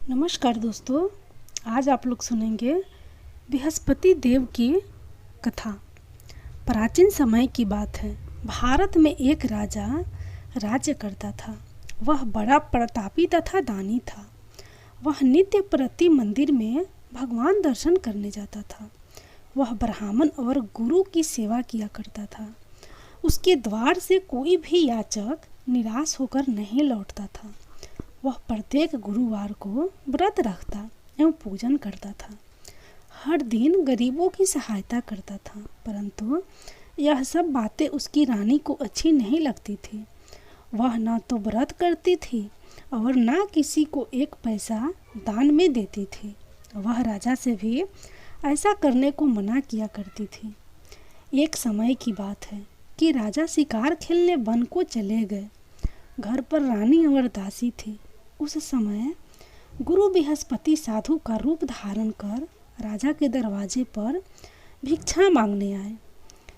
नमस्कार दोस्तों। आज आप लोग सुनेंगे बृहस्पति देव की कथा। प्राचीन समय की बात है। भारत में एक राजा राज्य करता था। वह बड़ा प्रतापी तथा दानी था। वह नित्य प्रति मंदिर में भगवान दर्शन करने जाता था। वह ब्राह्मण और गुरु की सेवा किया करता था। उसके द्वार से कोई भी याचक निराश होकर नहीं लौटता था। वह प्रत्येक गुरुवार को व्रत रखता एवं पूजन करता था। हर दिन गरीबों की सहायता करता था, परंतु यह सब बातें उसकी रानी को अच्छी नहीं लगती थी। वह न तो व्रत करती थी और न किसी को एक पैसा दान में देती थी। वह राजा से भी ऐसा करने को मना किया करती थी। एक समय की बात है कि राजा शिकार खेलने वन को चले गए। घर पर रानी और दासी थी। उस समय गुरु बृहस्पति साधु का रूप धारण कर राजा के दरवाजे पर भिक्षा मांगने आए।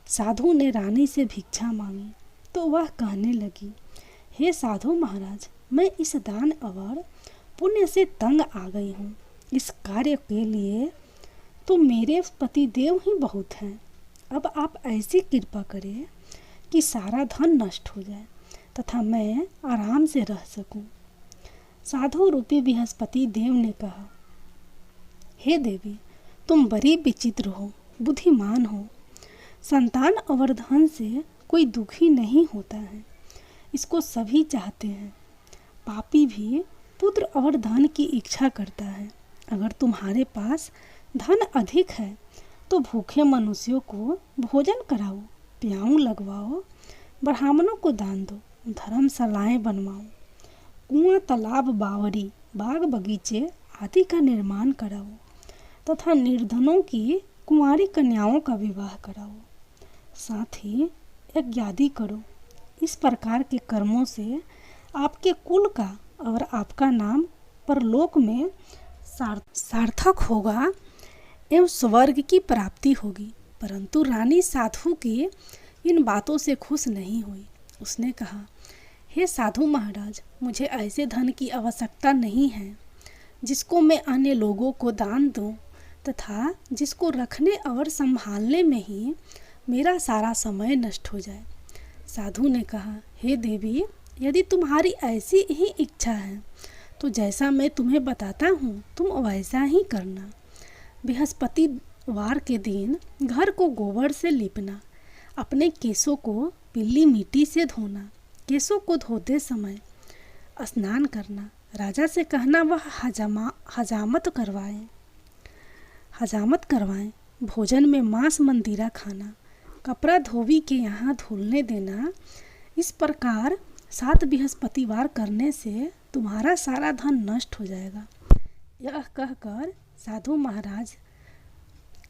साधु ने रानी से भिक्षा मांगी तो वह कहने लगी, हे साधु महाराज, मैं इस दान और पुण्य से तंग आ गई हूँ। इस कार्य के लिए तो मेरे पति देव ही बहुत हैं। अब आप ऐसी कृपा करें कि सारा धन नष्ट हो जाए तथा मैं आराम से रह सकूं। साधु रूपी बृहस्पति देव ने कहा, हे देवी, तुम बड़ी विचित्र हो, बुद्धिमान हो। संतान और धन से कोई दुखी नहीं होता है, इसको सभी चाहते हैं। पापी भी पुत्र और धन की इच्छा करता है। अगर तुम्हारे पास धन अधिक है तो भूखे मनुष्यों को भोजन कराओ, प्याऊ लगवाओ, ब्राह्मणों को दान दो, धर्मशालाएं बनवाओ, कुआं, तालाब, बावड़ी, बाग बगीचे आदि का निर्माण कराओ तथा निर्धनों की कुंवारी कन्याओं का विवाह कराओ। साथ ही यज्ञादि करो। इस प्रकार के कर्मों से आपके कुल का और आपका नाम परलोक में सार्थक होगा एवं स्वर्ग की प्राप्ति होगी। परंतु रानी साधु की इन बातों से खुश नहीं हुई। उसने कहा, हे साधु महाराज, मुझे ऐसे धन की आवश्यकता नहीं है जिसको मैं अन्य लोगों को दान दूं तथा जिसको रखने और संभालने में ही मेरा सारा समय नष्ट हो जाए। साधु ने कहा, हे देवी, यदि तुम्हारी ऐसी ही इच्छा है तो जैसा मैं तुम्हें बताता हूँ तुम वैसा ही करना। बृहस्पतिवार के दिन घर को गोबर से लीपना, अपने केसों को पीली मिट्टी से धोना, केसों को धोते समय स्नान करना, राजा से कहना वह हजामत करवाएं, भोजन में मांस मंदिरा खाना, कपड़ा धोबी के यहाँ धुलने देना। इस प्रकार 7 बृहस्पतिवार करने से तुम्हारा सारा धन नष्ट हो जाएगा। यह कहकर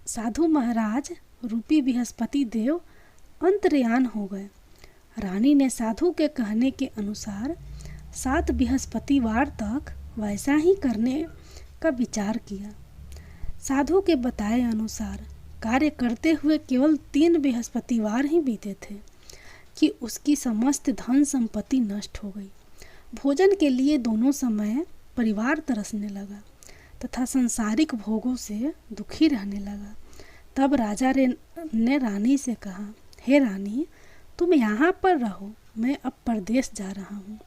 साधु महाराज रूपी बृहस्पति देव अंतर्यान हो गए। रानी ने साधु के कहने के अनुसार 7 बृहस्पतिवार तक वैसा ही करने का विचार किया। साधु के बताए अनुसार कार्य करते हुए केवल 3 बृहस्पतिवार ही बीते थे कि उसकी समस्त धन संपत्ति नष्ट हो गई। भोजन के लिए दोनों समय परिवार तरसने लगा तथा सांसारिक भोगों से दुखी रहने लगा। तब राजा ने रानी से कहा, हे रानी, तुम यहाँ पर रहो, मैं अब परदेश जा रहा हूँ।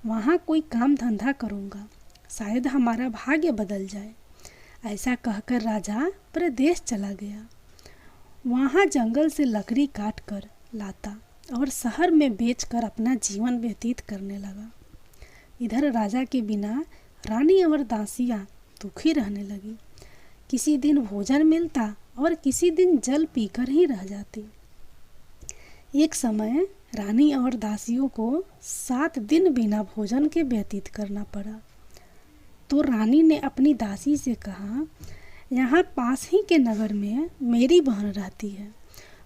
वहाँ कोई काम धंधा करूँगा, शायद हमारा भाग्य बदल जाए। ऐसा कहकर राजा परदेश चला गया। वहाँ जंगल से लकड़ी काट कर लाता और शहर में बेचकर अपना जीवन व्यतीत करने लगा। इधर राजा के बिना रानी और दासियाँ दुखी रहने लगी। किसी दिन भोजन मिलता और किसी दिन जल पीकर ही रह जाती। एक समय रानी और दासियों को 7 दिन बिना भोजन के व्यतीत करना पड़ा। तो रानी ने अपनी दासी से कहा, यहाँ पास ही के नगर में मेरी बहन रहती है,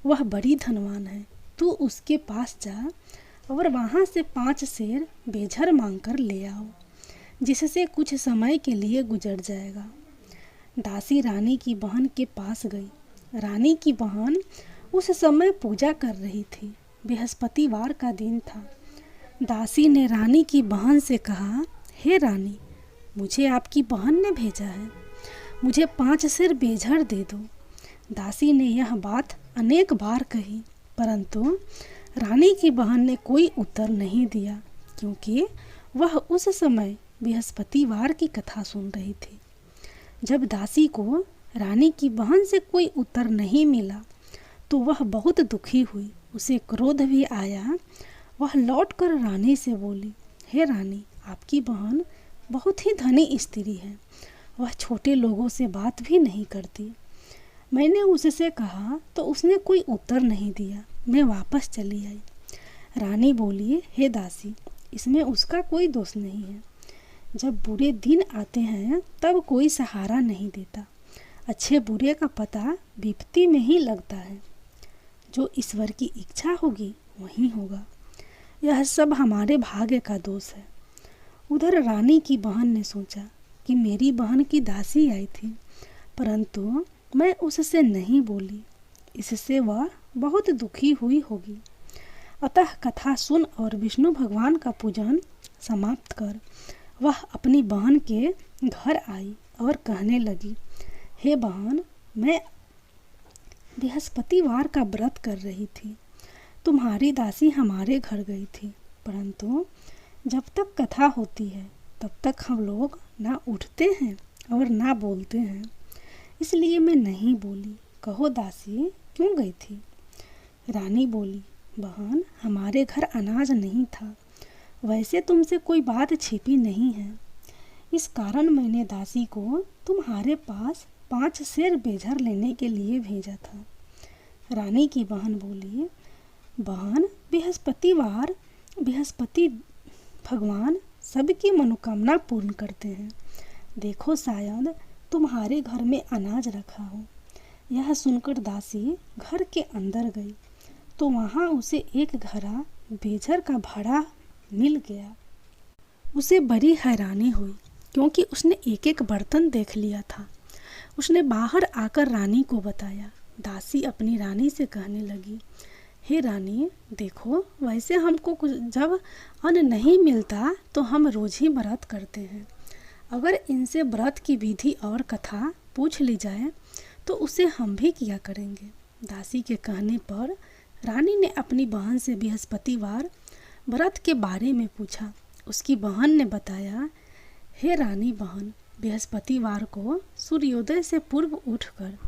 वह बड़ी धनवान है, तू उसके पास जा और वहाँ से 5 सेर बेझर मांगकर ले आओ, जिससे कुछ समय के लिए गुजर जाएगा। दासी रानी की बहन के पास गई। रानी की बहन उस समय पूजा कर रही थी। बृहस्पतिवार का दिन था। दासी ने रानी की बहन से कहा, हे रानी, मुझे आपकी बहन ने भेजा है। मुझे 5 सेर बेझर दे दो। दासी ने यह बात अनेक बार कही, परंतु रानी की बहन ने कोई उत्तर नहीं दिया, क्योंकि वह उस समय बृहस्पतिवार की कथा सुन रही थी। जब दासी को रानी की बहन से कोई उत्तर नहीं मिला तो वह बहुत दुखी हुई। उसे क्रोध भी आया। वह लौटकर रानी से बोली, हे रानी, आपकी बहन बहुत ही धनी स्त्री है। वह छोटे लोगों से बात भी नहीं करती। मैंने उससे कहा तो उसने कोई उत्तर नहीं दिया। मैं वापस चली आई। रानी बोली, हे दासी, इसमें उसका कोई दोष नहीं है। जब बुरे दिन आते हैं तब कोई सहारा नहीं देता। अच्छे बुरे का पता विपत्ति में ही लगता है। जो ईश्वर की इच्छा होगी वही होगा। यह सब हमारे भाग्य का दोष है। उधर रानी की बहन ने सोचा कि मेरी बहन की दासी आई थी, परंतु मैं उससे नहीं बोली। इससे वह बहुत दुखी हुई होगी। अतः कथा सुन और विष्णु भगवान का पूजन समाप्त कर वह अपनी बहन के घर आई और कहने लगी, हे बहन, मैं बृहस्पतिवार का व्रत कर रही थी। तुम्हारी दासी हमारे घर गई थी, परंतु जब तक कथा होती है तब तक हम लोग ना उठते हैं और ना बोलते हैं, इसलिए मैं नहीं बोली। कहो दासी, क्यों गई थी? रानी बोली, बहन, हमारे घर अनाज नहीं था। वैसे तुमसे कोई बात छिपी नहीं है। इस कारण मैंने दासी को तुम्हारे पास 5 सेर बेझर लेने के लिए भेजा था। रानी की बहन बोली, बहन, बृहस्पति भगवान सबकी मनोकामना पूर्ण करते हैं। देखो, शायद तुम्हारे घर में अनाज रखा हो। यह सुनकर दासी घर के अंदर गई तो वहाँ उसे एक घड़ा बेझर का भाड़ा मिल गया। उसे बड़ी हैरानी हुई, क्योंकि उसने एक एक बर्तन देख लिया था। उसने बाहर आकर रानी को बताया। दासी अपनी रानी से कहने लगी, हे रानी, देखो, वैसे हमको जब अन्न नहीं मिलता तो हम रोज ही व्रत करते हैं। अगर इनसे व्रत की विधि और कथा पूछ ली जाए तो उसे हम भी किया करेंगे। दासी के कहने पर रानी ने अपनी बहन से बृहस्पतिवार व्रत के बारे में पूछा। उसकी बहन ने बताया, हे रानी बहन, बृहस्पतिवार को सूर्योदय से पूर्व उठकर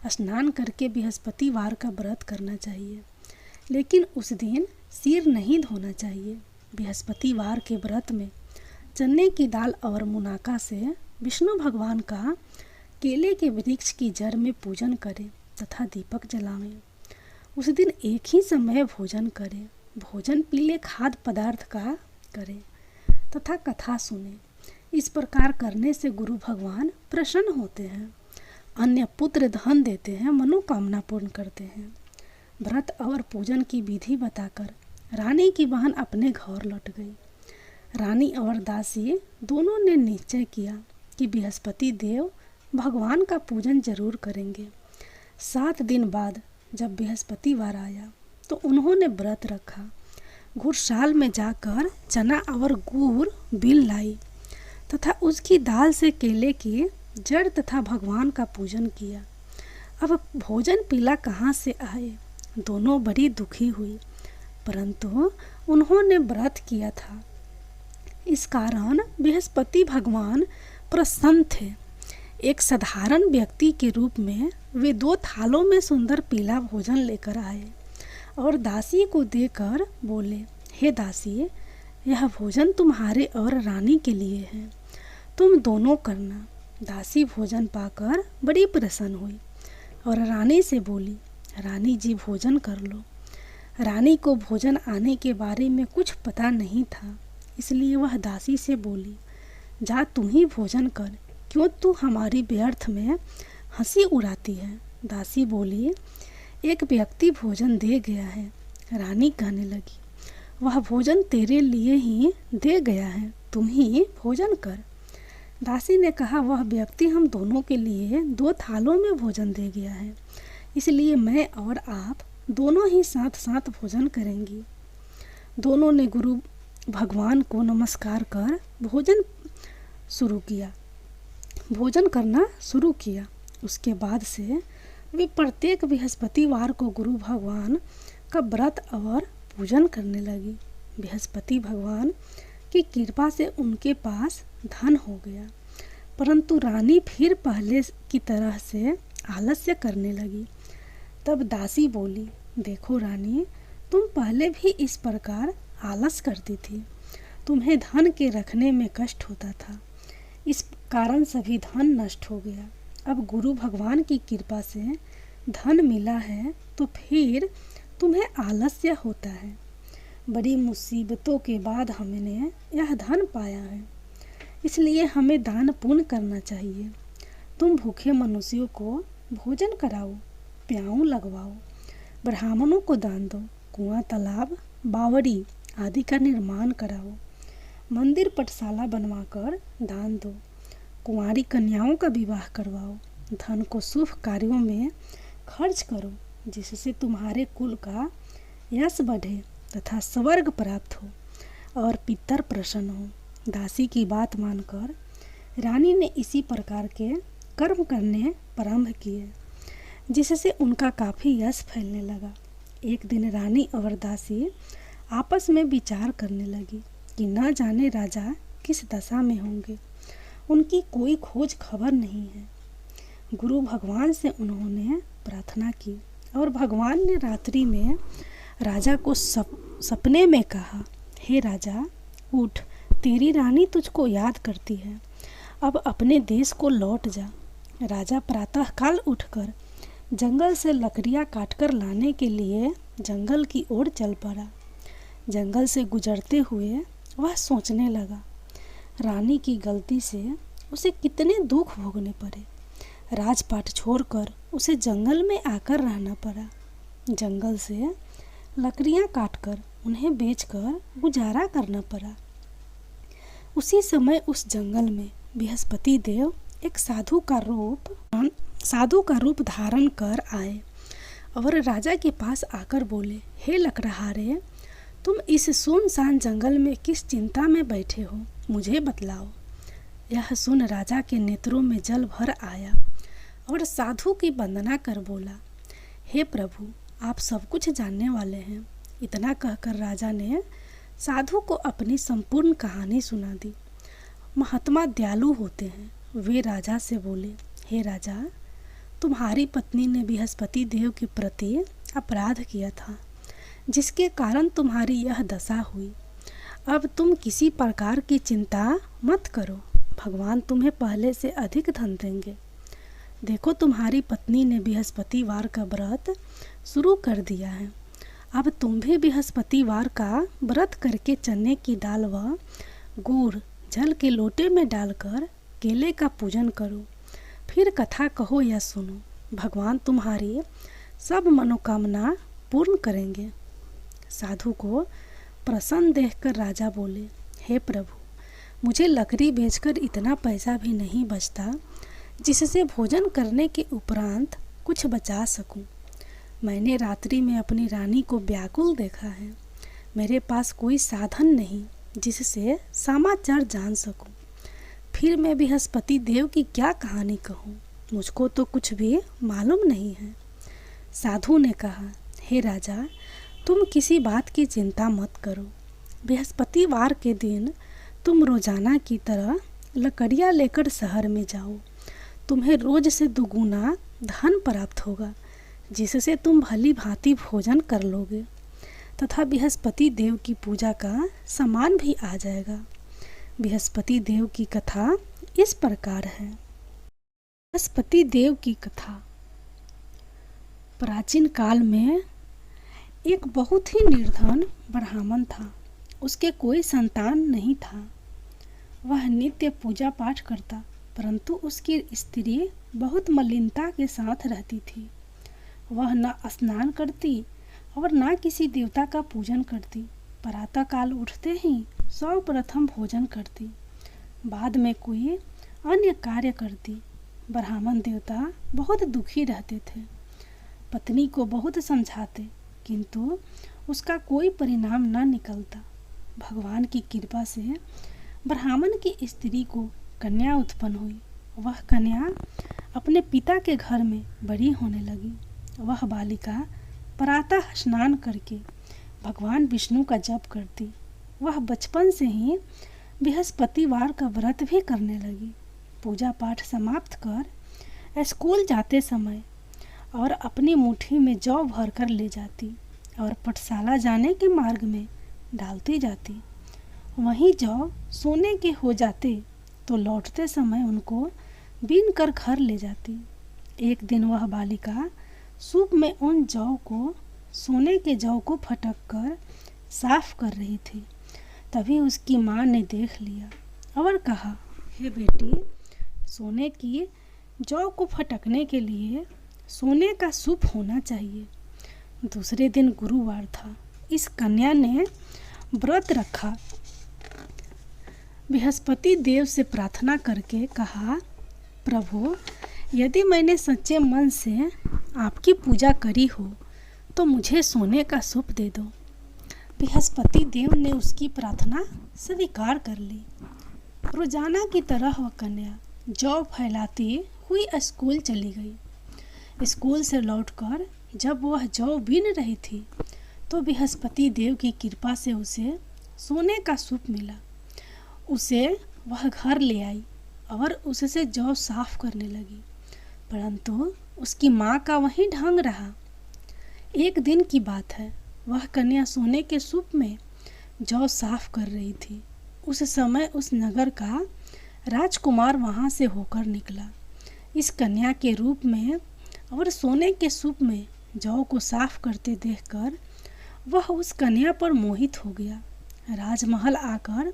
स्नान करके बृहस्पतिवार का व्रत करना चाहिए, लेकिन उस दिन सिर नहीं धोना चाहिए। बृहस्पतिवार के व्रत में चने की दाल और मुनाका से विष्णु भगवान का केले के वृक्ष की जड़ में पूजन करें तथा दीपक जलावें। उस दिन एक ही समय भोजन करें। भोजन पीले खाद्य पदार्थ का करें तथा कथा सुने। इस प्रकार करने से गुरु भगवान प्रसन्न होते हैं, अन्य पुत्र धन देते हैं, मनोकामना पूर्ण करते हैं। व्रत और पूजन की विधि बताकर रानी की बहन अपने घर लौट गई। रानी और दासी दोनों ने निश्चय किया कि बृहस्पति देव भगवान का पूजन जरूर करेंगे। 7 दिन बाद जब बृहस्पतिवार आया तो उन्होंने व्रत रखा। घुड़साल में जाकर चना और गुड़ बिल लाई तथा उसकी दाल से केले की जड़ तथा भगवान का पूजन किया। अब भोजन पीला कहाँ से आए? दोनों बड़ी दुखी हुई, परंतु उन्होंने व्रत किया था, इस कारण बृहस्पति भगवान प्रसन्न थे। एक साधारण व्यक्ति के रूप में वे 2 थालों में सुंदर पीला भोजन लेकर आए और दासी को देकर बोले, हे दासी, यह भोजन तुम्हारे और रानी के लिए है, तुम दोनों करना। दासी भोजन पाकर बड़ी प्रसन्न हुई और रानी से बोली, रानी जी, भोजन कर लो। रानी को भोजन आने के बारे में कुछ पता नहीं था, इसलिए वह दासी से बोली, जा तुम ही भोजन कर, क्यों तू हमारी व्यर्थ में हंसी उड़ाती है। दासी बोली, एक व्यक्ति भोजन दे गया है। रानी कहने लगी, वह भोजन तेरे लिए ही दे गया है, तुम ही भोजन कर। दासी ने कहा, वह व्यक्ति हम दोनों के लिए 2 थालों में भोजन दे गया है, इसलिए मैं और आप दोनों ही साथ साथ भोजन करेंगी। दोनों ने गुरु भगवान को नमस्कार कर भोजन शुरू किया, भोजन करना शुरू किया। उसके बाद से वे प्रत्येक बृहस्पतिवार को गुरु भगवान का व्रत और पूजन करने लगी। बृहस्पति भगवान की कृपा से उनके पास धन हो गया, परंतु रानी फिर पहले की तरह से आलस्य करने लगी। तब दासी बोली, देखो रानी, तुम पहले भी इस प्रकार आलस करती थी। तुम्हें धन के रखने में कष्ट होता था, इस कारण सभी धन नष्ट हो गया। अब गुरु भगवान की कृपा से धन मिला है तो फिर तुम्हें आलस्य होता है। बड़ी मुसीबतों के बाद हमने यह धन पाया है, इसलिए हमें दान पुण्य करना चाहिए। तुम भूखे मनुष्यों को भोजन कराओ, प्याऊ लगवाओ, ब्राह्मणों को दान दो, कुआं, तालाब, बावड़ी आदि का निर्माण कराओ, मंदिर पटशाला बनवाकर दान दो, कुंवारी कन्याओं का विवाह करवाओ, धन को शुभ कार्यों में खर्च करो, जिससे तुम्हारे कुल का यश बढ़े तथा स्वर्ग प्राप्त हो और पितर प्रसन्न हो। दासी की बात मानकर रानी ने इसी प्रकार के कर्म करने प्रारंभ किए, जिससे उनका काफ़ी यश फैलने लगा। एक दिन रानी और दासी आपस में विचार करने लगी कि न जाने राजा किस दशा में होंगे, उनकी कोई खोज खबर नहीं है। गुरु भगवान से उन्होंने प्रार्थना की और भगवान ने रात्रि में राजा को सपने में कहा, हे राजा, उठ, तेरी रानी तुझको याद करती है, अब अपने देश को लौट जा। राजा प्रातःकाल उठकर जंगल से लकड़ियाँ काटकर लाने के लिए जंगल की ओर चल पड़ा। जंगल से गुजरते हुए वह सोचने लगा, रानी की गलती से उसे कितने दुख भोगने पड़े। राजपाट छोड़कर उसे जंगल में आकर रहना पड़ा। जंगल से लकड़ियाँ काटकर उन्हें बेचकर गुजारा करना पड़ा। उसी समय उस जंगल में बृहस्पति देव एक साधु का रूप धारण कर आए और राजा के पास आकर बोले, हे लकड़हारे, तुम इस सुनसान जंगल में किस चिंता में बैठे हो, मुझे बतलाओ। यह सुन राजा के नेत्रों में जल भर आया और साधु की वंदना कर बोला, हे प्रभु, आप सब कुछ जानने वाले हैं। इतना कहकर राजा ने साधु को अपनी संपूर्ण कहानी सुना दी। महात्मा दयालु होते हैं। वे राजा से बोले, हे राजा, तुम्हारी पत्नी ने बृहस्पति देव के प्रति अपराध किया था, जिसके कारण तुम्हारी यह दशा हुई। अब तुम किसी प्रकार की चिंता मत करो, भगवान तुम्हें पहले से अधिक धन देंगे। देखो, तुम्हारी पत्नी ने बृहस्पतिवार का व्रत शुरू कर दिया है। अब तुम भी बृहस्पतिवार का व्रत करके चने की दाल व गुड़ जल के लोटे में डालकर केले का पूजन करो, फिर कथा कहो या सुनो। भगवान तुम्हारी सब मनोकामना पूर्ण करेंगे। साधु को प्रसन्न देखकर राजा बोले, हे प्रभु, मुझे लकड़ी बेचकर इतना पैसा भी नहीं बचता जिससे भोजन करने के उपरांत कुछ बचा सकूं। मैंने रात्रि में अपनी रानी को व्याकुल देखा है। मेरे पास कोई साधन नहीं जिससे समाचार जान सकूं। फिर मैं बृहस्पति देव की क्या कहानी कहूं, मुझको तो कुछ भी मालूम नहीं है। साधु ने कहा, हे राजा, तुम किसी बात की चिंता मत करो। बृहस्पतिवार के दिन तुम रोजाना की तरह लकड़ियाँ लेकर शहर में जाओ। तुम्हें रोज से दुगुना धन प्राप्त होगा, जिससे तुम भली भांति भोजन कर लोगे तथा बृहस्पति देव की पूजा का सामान भी आ जाएगा। बृहस्पति देव की कथा इस प्रकार है। बृहस्पति देव की कथा। प्राचीन काल में एक बहुत ही निर्धन ब्राह्मण था। उसके कोई संतान नहीं था। वह नित्य पूजा पाठ करता, परंतु उसकी स्त्री बहुत मलिनता के साथ रहती थी। वह न स्नान करती और न किसी देवता का पूजन करती। प्रातःकाल उठते ही सर्वप्रथम भोजन करती, बाद में कोई अन्य कार्य करती। ब्राह्मण देवता बहुत दुखी रहते थे। पत्नी को बहुत समझाते, किंतु उसका कोई परिणाम न निकलता। भगवान की कृपा से ब्राह्मण की स्त्री को कन्या उत्पन्न हुई। वह कन्या अपने पिता के घर में बड़ी होने लगी। वह बालिका प्रातः स्नान करके भगवान विष्णु का जप करती। वह बचपन से ही बृहस्पतिवार का व्रत भी करने लगी। पूजा पाठ समाप्त कर स्कूल जाते समय और अपनी मुट्ठी में जौ भर कर ले जाती और पाठशाला जाने के मार्ग में डालती जाती। वहीं जौ सोने के हो जाते तो लौटते समय उनको बीन कर घर ले जाती। एक दिन वह बालिका सूप में उन जौ को सोने के जौ को फटक कर साफ कर रही थी। तभी उसकी माँ ने देख लिया और कहा, हे बेटी, सोने की जौ को फटकने के लिए सोने का सूप होना चाहिए। दूसरे दिन गुरुवार था। इस कन्या ने व्रत रखा। बृहस्पति देव से प्रार्थना करके कहा, प्रभु, यदि मैंने सच्चे मन से आपकी पूजा करी हो तो मुझे सोने का सूप दे दो। बृहस्पति देव ने उसकी प्रार्थना स्वीकार कर ली। रोजाना की तरह वह कन्या जौ फैलाती हुई स्कूल चली गई। स्कूल से लौटकर जब वह जौ बीन रही थी तो बृहस्पति देव की कृपा से उसे सोने का सूप मिला। उसे वह घर ले आई और उससे जौ साफ करने लगी, परंतु उसकी माँ का वही ढंग रहा। एक दिन की बात है, वह कन्या सोने के सूप में जौ साफ कर रही थी। उस समय उस नगर का राजकुमार वहाँ से होकर निकला। इस कन्या के रूप में और सोने के सूप में जौ को साफ करते देखकर वह उस कन्या पर मोहित हो गया। राजमहल आकर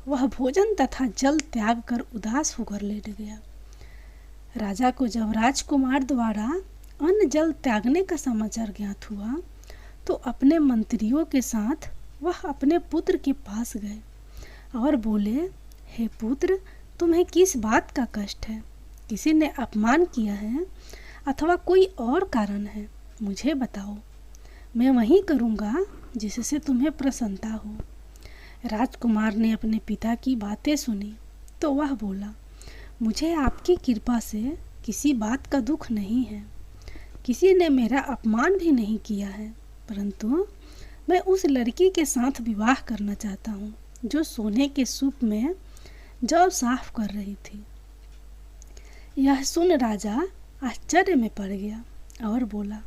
वह भोजन तथा जल त्याग कर उदास होकर लेट गया। राजा को जब राजकुमार द्वारा अन्न जल त्यागने का समाचार ज्ञात हुआ तो अपने मंत्रियों के साथ वह अपने पुत्र के पास गए और बोले, हे पुत्र, तुम्हें किस बात का कष्ट है? किसी ने अपमान किया है अथवा कोई और कारण है? मुझे बताओ, मैं वही करूँगा जिससे तुम्हें प्रसन्नता हो। राजकुमार ने अपने पिता की बातें सुनी तो वह बोला, मुझे आपकी कृपा से किसी बात का दुख नहीं है। किसी ने मेरा अपमान भी नहीं किया है, परंतु मैं उस लड़की के साथ विवाह करना चाहता हूँ जो सोने के सूप में जौ साफ कर रही थी। यह सुन राजा आश्चर्य में पड़ गया और बोला,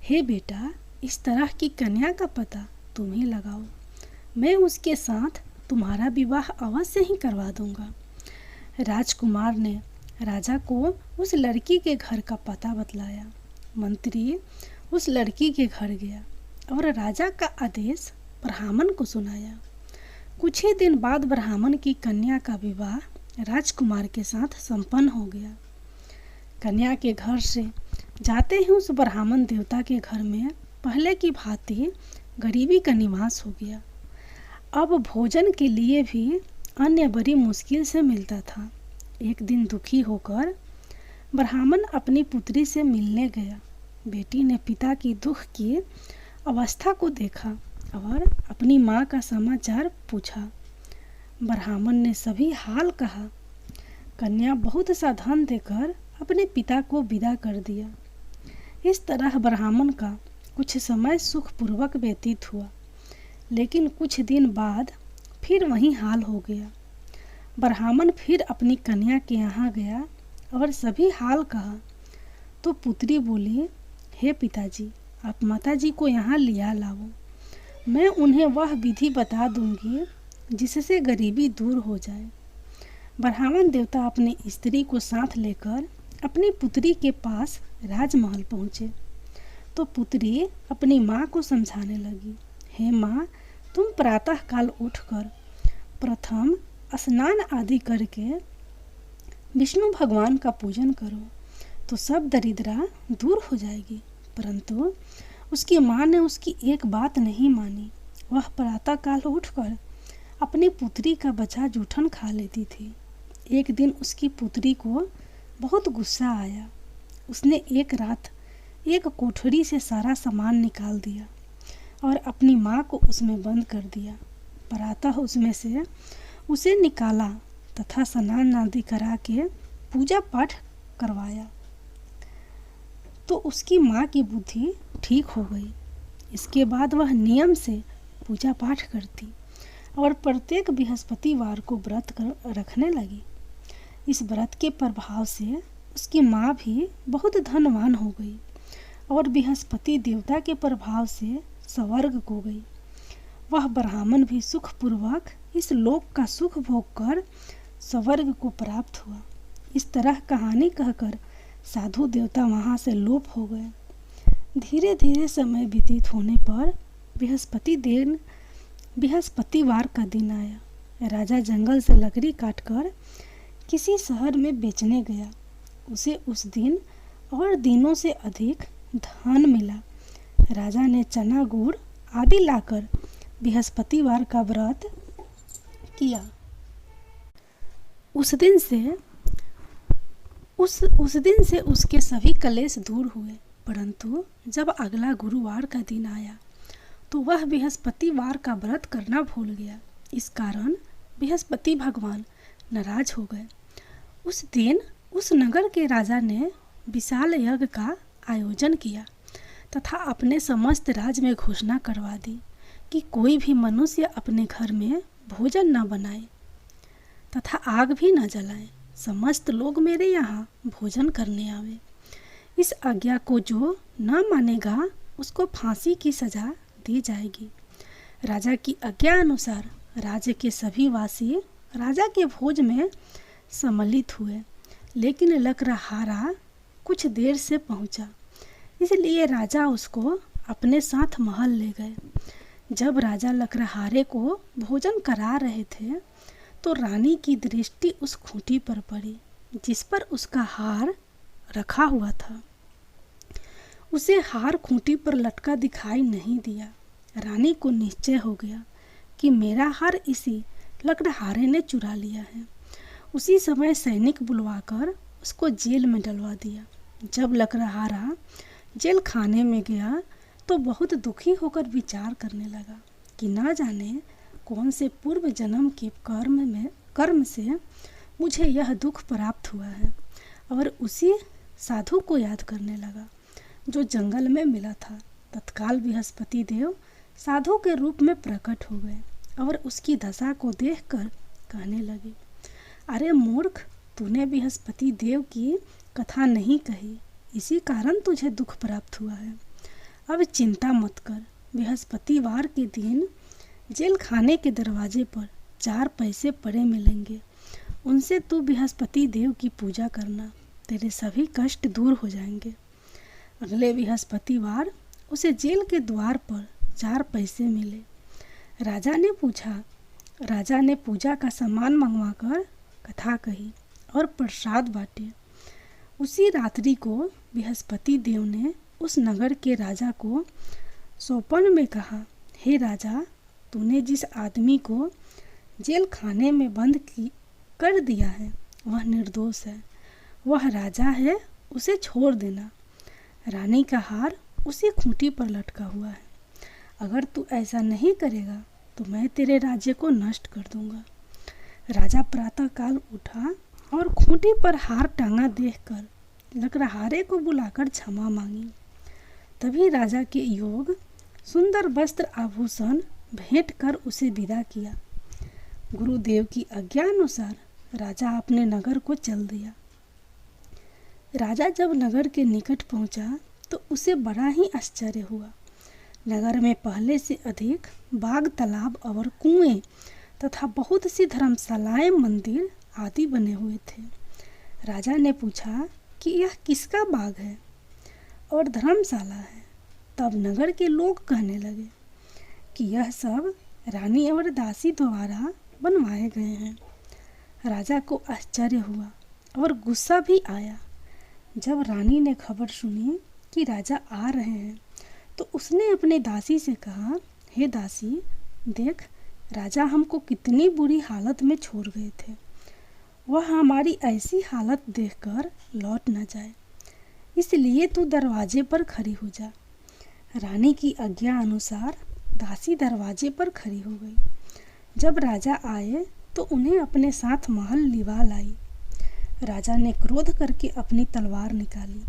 हे बेटा, इस तरह की कन्या का पता तुम ही लगाओ। मैं उसके साथ तुम्हारा विवाह अवश्य ही करवा दूंगा। राजकुमार ने राजा को उस लड़की के घर का पता बतलाया। मंत्री उस लड़की के घर गया और राजा का आदेश ब्राह्मण को सुनाया। कुछ ही दिन बाद ब्राह्मण की कन्या का विवाह राजकुमार के साथ संपन्न हो गया। कन्या के घर से जाते ही उस ब्राह्मण देवता के घर में पहले की भांति गरीबी का निवास हो गया। अब भोजन के लिए भी अन्न बड़ी मुश्किल से मिलता था। एक दिन दुखी होकर ब्राह्मण अपनी पुत्री से मिलने गया। बेटी ने पिता की दुख की अवस्था को देखा और अपनी माँ का समाचार पूछा। ब्राह्मण ने सभी हाल कहा। कन्या बहुत सा धन देकर अपने पिता को विदा कर दिया। इस तरह ब्राह्मण का कुछ समय सुखपूर्वक व्यतीत हुआ, लेकिन कुछ दिन बाद फिर वही हाल हो गया। ब्राह्मण फिर अपनी कन्या के यहाँ गया और सभी हाल कहा तो पुत्री बोली, हे पिताजी, आप माताजी को यहाँ लिया लाओ। मैं उन्हें वह विधि बता दूंगी जिससे गरीबी दूर हो जाए। ब्राह्मण देवता अपनी स्त्री को साथ लेकर अपनी पुत्री के पास राजमहल पहुँचे तो पुत्री अपनी माँ को समझाने लगी, हे माँ, तुम प्रातःकाल उठकर प्रथम स्नान आदि करके विष्णु भगवान का पूजन करो तो सब दरिद्रा दूर हो जाएगी। परंतु उसकी माँ ने उसकी एक बात नहीं मानी। वह प्रातःकाल उठकर अपनी पुत्री का बचा जूठन खा लेती थी। एक दिन उसकी पुत्री को बहुत गुस्सा आया। उसने एक रात एक कोठरी से सारा सामान निकाल दिया और अपनी माँ को उसमें बंद कर दिया। प्रातः उसमें से उसे निकाला तथा स्नान आदि करा के पूजा पाठ करवाया तो उसकी माँ की बुद्धि ठीक हो गई। इसके बाद वह नियम से पूजा पाठ करती और प्रत्येक बृहस्पतिवार को व्रत कर रखने लगी। इस व्रत के प्रभाव से उसकी माँ भी बहुत धनवान हो गई और बृहस्पति देवता के प्रभाव से स्वर्ग को गई। वह ब्राह्मण भी सुखपूर्वक इस लोक का सुख भोग कर स्वर्ग को प्राप्त हुआ। इस तरह कहानी कहकर साधु देवता वहाँ से लोप हो गए। धीरे धीरे समय व्यतीत होने पर बृहस्पतिवार का दिन आया। राजा जंगल से लकड़ी काटकर किसी शहर में बेचने गया। उसे उस दिन और दिनों से अधिक धन मिला। राजा ने चना गुड़ आदि लाकर बृहस्पतिवार का व्रत किया। उस दिन से उसके सभी कलेश दूर हुए। परंतु जब अगला गुरुवार का दिन आया तो वह बृहस्पतिवार का व्रत करना भूल गया। इस कारण बृहस्पति भगवान नाराज हो गए। उस दिन उस नगर के राजा ने विशाल यज्ञ का आयोजन किया तथा अपने समस्त राज्य में घोषणा करवा दी कि कोई भी मनुष्य अपने घर में भोजन न बनाए तथा आग भी न जलाए। समस्त लोग मेरे यहाँ भोजन करने आवे। इस आज्ञा को जो न मानेगा उसको फांसी की सजा दी जाएगी। राजा की आज्ञा अनुसार राज्य के सभी वासी राजा के भोज में सम्मिलित हुए, लेकिन लकड़हारा कुछ देर से पहुंचा, इसलिए राजा उसको अपने साथ महल ले गए। जब राजा लकड़हारे को भोजन करा रहे थे तो रानी की दृष्टि उस खूंटी पर पड़ी जिस पर उसका हार रखा हुआ था। उसे हार खूंटी पर लटका दिखाई नहीं दिया। रानी को निश्चय हो गया कि मेरा हार इसी लकड़हारे ने चुरा लिया है। उसी समय सैनिक बुलवाकर उसको जेल में डलवा दिया। जब लकड़हारा जेल खाने में गया तो बहुत दुखी होकर विचार करने लगा कि न जाने कौन से पूर्व जन्म के कर्म से मुझे यह दुख प्राप्त हुआ है, और उसी साधु को याद करने लगा जो जंगल में मिला था। तत्काल बृहस्पति देव साधु के रूप में प्रकट हो गए और उसकी दशा को देखकर कहने लगे, अरे मूर्ख, तूने बृहस्पति देव की कथा नहीं कही, इसी कारण तुझे दुख प्राप्त हुआ है। अब चिंता मत कर। बृहस्पतिवार के दिन जेल खाने के दरवाजे पर 4 पैसे पड़े मिलेंगे। उनसे तू बृहस्पति देव की पूजा करना, तेरे सभी कष्ट दूर हो जाएंगे। अगले बृहस्पतिवार उसे जेल के द्वार पर 4 पैसे मिले। राजा ने पूजा का सामान मंगवाकर कथा कही और प्रसाद बांटे। उसी रात्रि को बृहस्पति देव ने उस नगर के राजा को स्वप्न में कहा, हे राजा, तूने जिस आदमी को जेल खाने में बंद कर दिया है वह निर्दोष है, वह राजा है, उसे छोड़ देना। रानी का हार उसी खूंटी पर लटका हुआ है। अगर तू ऐसा नहीं करेगा तो मैं तेरे राज्य को नष्ट कर दूंगा। राजा प्रातःकाल उठा और खूंटी पर हार टांगा देखकर लकड़हारे को बुलाकर क्षमा मांगी। तभी राजा के योग सुंदर वस्त्र आभूषण भेंट कर उसे विदा किया। गुरुदेव की आज्ञा अनुसार राजा अपने नगर को चल दिया। राजा जब नगर के निकट पहुंचा तो उसे बड़ा ही आश्चर्य हुआ। नगर में पहले से अधिक बाग, तालाब और कुएं तथा बहुत सी धर्मशालाएं, मंदिर आदि बने हुए थे। राजा ने पूछा कि यह किसका बाग है और धर्मशाला है। तब नगर के लोग कहने लगे कि यह सब रानी और दासी द्वारा बनवाए गए हैं। राजा को आश्चर्य हुआ और गुस्सा भी आया। जब रानी ने खबर सुनी कि राजा आ रहे हैं तो उसने अपने दासी से कहा, हे दासी, देख, राजा हमको कितनी बुरी हालत में छोड़ गए थे। वह हमारी ऐसी हालत देखकर लौट न जाए, इसलिए तू दरवाजे पर खड़ी हो जा। रानी की आज्ञा अनुसार दासी दरवाजे पर खड़ी हो गई। जब राजा आए तो उन्हें अपने साथ महल लिवा लाई। राजा ने क्रोध करके अपनी तलवार निकाली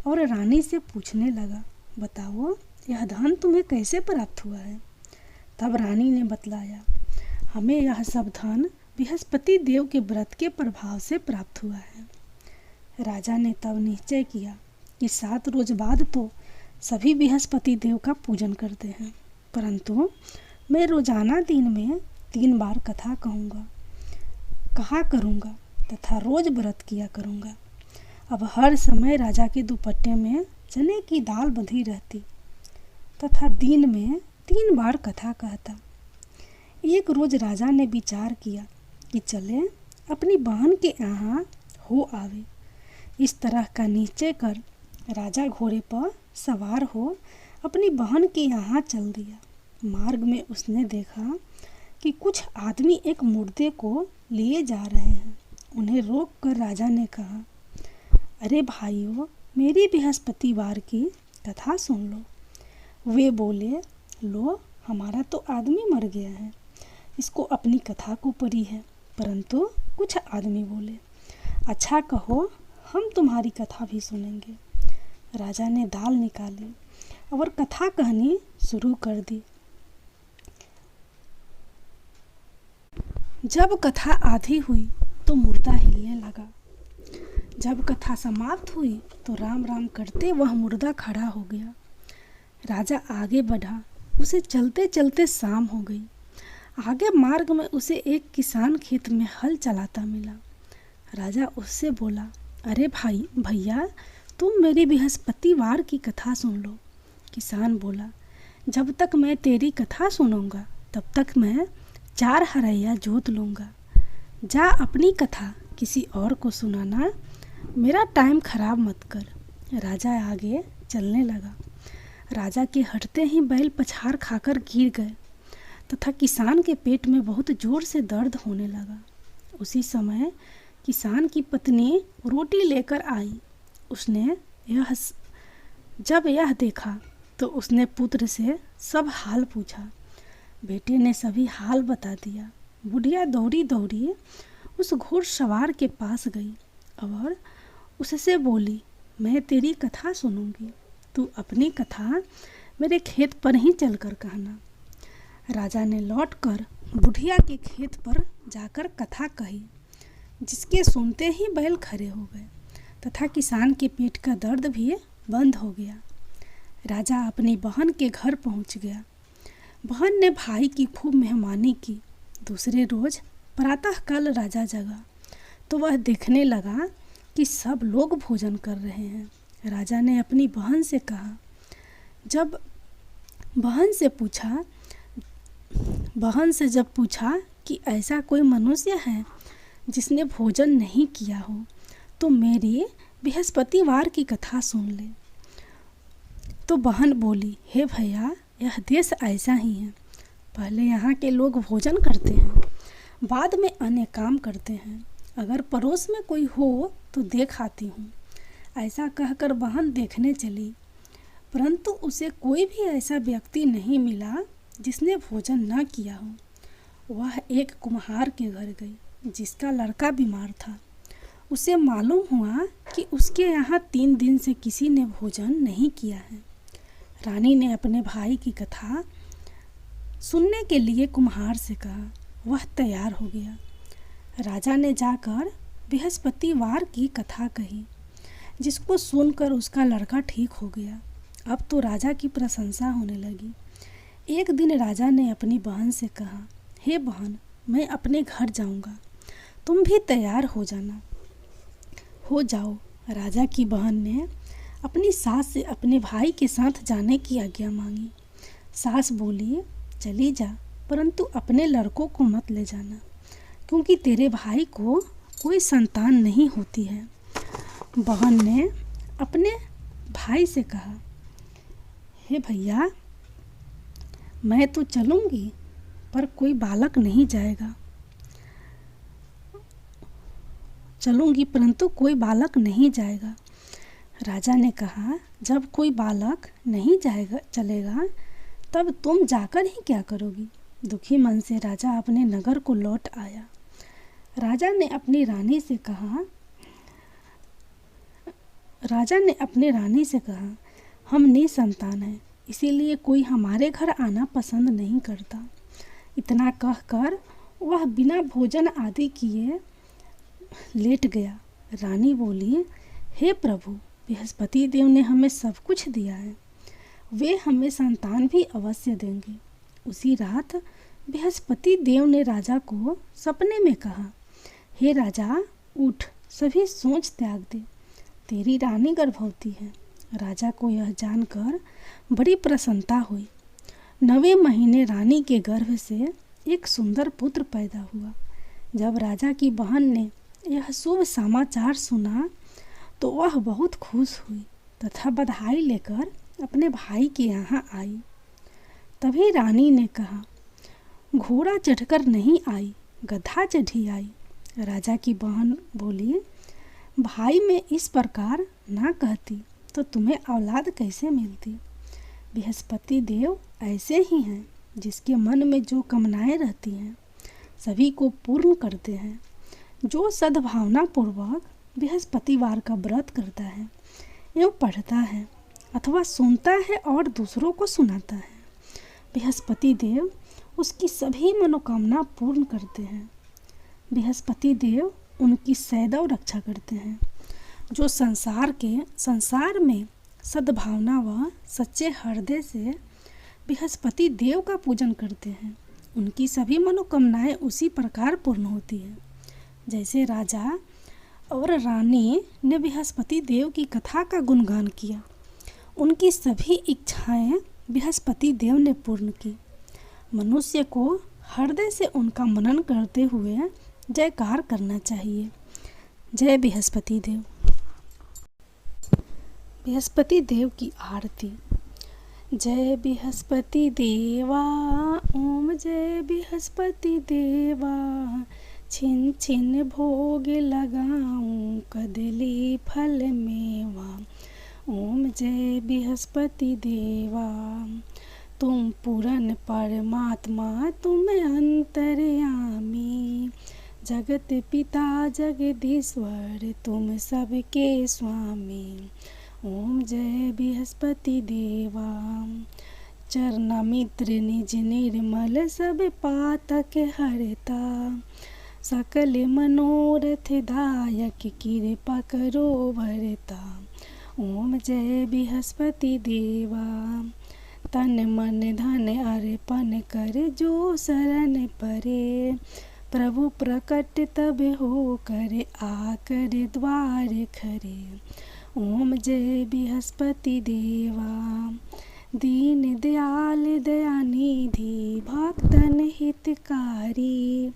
और रानी से पूछने लगा, बताओ यह धन तुम्हें कैसे प्राप्त हुआ है? तब रानी ने बतलाया, हमें यह सब धन बृहस्पति देव के व्रत के प्रभाव से प्राप्त हुआ है। राजा ने तब निश्चय किया कि 7 रोज बाद तो सभी बृहस्पति देव का पूजन करते हैं, परंतु मैं रोजाना दिन में 3 बार कथा कहा करूँगा तथा रोज व्रत किया करूँगा। अब हर समय राजा के दुपट्टे में चने की दाल बंधी रहती तथा दिन में 3 बार कथा कहता। एक रोज राजा ने विचार किया कि चले अपनी बहन के यहाँ हो आवे। इस तरह का निश्चय कर राजा घोड़े पर सवार हो अपनी बहन के यहाँ चल दिया। मार्ग में उसने देखा कि कुछ आदमी एक मुर्दे को लिए जा रहे हैं। उन्हें रोक कर राजा ने कहा, अरे भाइयों, मेरी बृहस्पतिवार की कथा सुन लो। वे बोले, लो हमारा तो आदमी मर गया है, इसको अपनी कथा को पड़ी है। परंतु कुछ आदमी बोले, अच्छा कहो हम तुम्हारी कथा भी सुनेंगे। राजा ने दाल निकाली और कथा कहनी शुरू कर दी। जब कथा आधी हुई तो मुर्दा हिलने लगा। जब कथा समाप्त हुई तो राम राम करते वह मुर्दा खड़ा हो गया। राजा आगे बढ़ा, उसे चलते चलते शाम हो गई। आगे मार्ग में उसे एक किसान खेत में हल चलाता मिला। राजा उससे बोला, अरे भैया तुम मेरी बृहस्पतिवार की कथा सुन लो। किसान बोला, जब तक मैं तेरी कथा सुनूंगा तब तक मैं 4 हरैया जोत लूँगा। जा अपनी कथा किसी और को सुनाना, मेरा टाइम खराब मत कर। राजा आगे चलने लगा। राजा के हटते ही बैल पछाड़ खाकर गिर गए तथा किसान के पेट में बहुत जोर से दर्द होने लगा। उसी समय किसान की पत्नी रोटी लेकर आई। जब यह देखा तो उसने पुत्र से सब हाल पूछा। बेटे ने सभी हाल बता दिया। बुढ़िया दौड़ी दौड़ी उस घुड़सवार के पास गई और उससे बोली, मैं तेरी कथा सुनूंगी, तू अपनी कथा मेरे खेत पर ही चलकर कहना। राजा ने लौटकर बुढ़िया के खेत पर जाकर कथा कही, जिसके सुनते ही बैल खड़े हो गए तथा किसान के पेट का दर्द भी बंद हो गया। राजा अपनी बहन के घर पहुंच गया। बहन ने भाई की खूब मेहमानी की। दूसरे रोज प्रातःकाल राजा जगा तो वह देखने लगा कि सब लोग भोजन कर रहे हैं। राजा ने अपनी बहन से कहा, बहन से जब पूछा कि ऐसा कोई मनुष्य है जिसने भोजन नहीं किया हो तो मेरी बृहस्पतिवार की कथा सुन ले। तो बहन बोली, हे भैया, यह देश ऐसा ही है। पहले यहाँ के लोग भोजन करते हैं, बाद में अन्य काम करते हैं। अगर पड़ोस में कोई हो तो देख आती हूँ। ऐसा कहकर बहन देखने चली, परंतु उसे कोई भी ऐसा व्यक्ति नहीं मिला जिसने भोजन न किया हो। वह एक कुम्हार के घर गई जिसका लड़का बीमार था। उसे मालूम हुआ कि उसके यहाँ 3 दिन से किसी ने भोजन नहीं किया है। रानी ने अपने भाई की कथा सुनने के लिए कुम्हार से कहा। वह तैयार हो गया। राजा ने जाकर बृहस्पतिवार की कथा कही, जिसको सुनकर उसका लड़का ठीक हो गया। अब तो राजा की प्रशंसा होने लगी। एक दिन राजा ने अपनी बहन से कहा, हे बहन, मैं अपने घर जाऊंगा, तुम भी तैयार हो जाना। हो जाओ। राजा की बहन ने अपनी सास से अपने भाई के साथ जाने की आज्ञा मांगी। सास बोली, चली जा, परंतु अपने लड़कों को मत ले जाना, क्योंकि तेरे भाई को कोई संतान नहीं होती है। बहन ने अपने भाई से कहा, हे भैया, मैं तो चलूँगी पर कोई बालक नहीं जाएगा। चलूँगी परंतु कोई बालक नहीं जाएगा। राजा ने कहा, जब कोई बालक नहीं चलेगा तब तुम जाकर ही क्या करोगी? दुखी मन से राजा अपने नगर को लौट आया। राजा ने अपनी रानी से कहा, हम निसंतान हैं, इसीलिए कोई हमारे घर आना पसंद नहीं करता। इतना कहकर वह बिना भोजन आदि किए लेट गया। रानी बोली, हे प्रभु, बृहस्पति देव ने हमें सब कुछ दिया है, वे हमें संतान भी अवश्य देंगे। उसी रात बृहस्पति देव ने राजा को सपने में कहा, हे राजा, उठ, सभी सोच त्याग दे, तेरी रानी गर्भवती है। राजा को यह जानकर बड़ी प्रसन्नता हुई। 9वें महीने रानी के गर्भ से एक सुंदर पुत्र पैदा हुआ। जब राजा की बहन ने यह शुभ समाचार सुना तो वह बहुत खुश हुई तथा बधाई लेकर अपने भाई के यहाँ आई। तभी रानी ने कहा, घोड़ा चढ़कर नहीं आई, गधा चढ़ी आई। राजा की बहन बोली, भाई मैं इस प्रकार ना कहती तो तुम्हें औलाद कैसे मिलती। बृहस्पति देव ऐसे ही हैं, जिसके मन में जो कामनाएं रहती हैं सभी को पूर्ण करते हैं। जो सद्भावना पूर्वक बृहस्पतिवार का व्रत करता है एवं पढ़ता है अथवा सुनता है और दूसरों को सुनाता है, बृहस्पति देव उसकी सभी मनोकामना पूर्ण करते हैं। बृहस्पति देव उनकी सदैव रक्षा करते हैं। जो संसार में सद्भावना व सच्चे हृदय से बृहस्पति देव का पूजन करते हैं, उनकी सभी मनोकामनाएं उसी प्रकार पूर्ण होती हैं। जैसे राजा और रानी ने बृहस्पति देव की कथा का गुणगान किया, उनकी सभी इच्छाएं बृहस्पति देव ने पूर्ण की। मनुष्य को हृदय से उनका मनन करते हुए जयकार करना चाहिए। जय बृहस्पति देव। बृहस्पति देव की आरती। जय बृहस्पति देवा, ओम जय बृहस्पति देवा, छिन छिन भोग लगाऊं कदली फल मेवा। ओम जय बृहस्पति देवा, तुम पूर्ण परमात्मा, तुम अंतर्यामी, जगत पिता जगदीश्वर, तुम सबके स्वामी। ओम जय बृहस्पति देवा, चरणामित्र निज निर्मल, सब पातक हरता, सकल मनोरथ दायक, कृपा करो भरता। ओम जय बृहस्पति देवा, तन मन धन अर्पण कर, जो शरण परे, प्रभु प्रकट तब हो कर, आकर द्वार खरे। ओम जय बृहस्पति देवा, दीन दयाल दयानिधि, भक्तन हितकारी,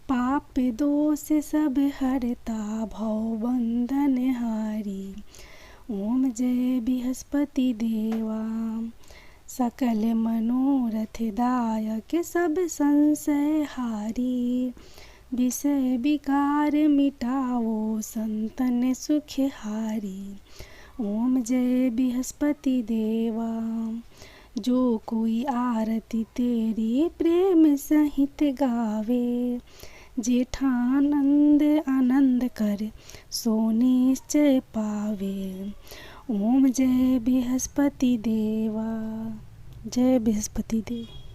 पाप दोष सब हरता, भव बंधन हारी। ओम जय बृहस्पति देवा, सकल मनोरथ दायक, सब संशय हारी, विषय विकार मिटाओ, संतन सुख हारी। ओम जय बृहस्पति देवा, जो कोई आरती तेरी प्रेम सहित गावे, जेठानंद आनंद कर, सो निश्चय पावे। ओम जय बृहस्पति देवा। जय बृहस्पति देव।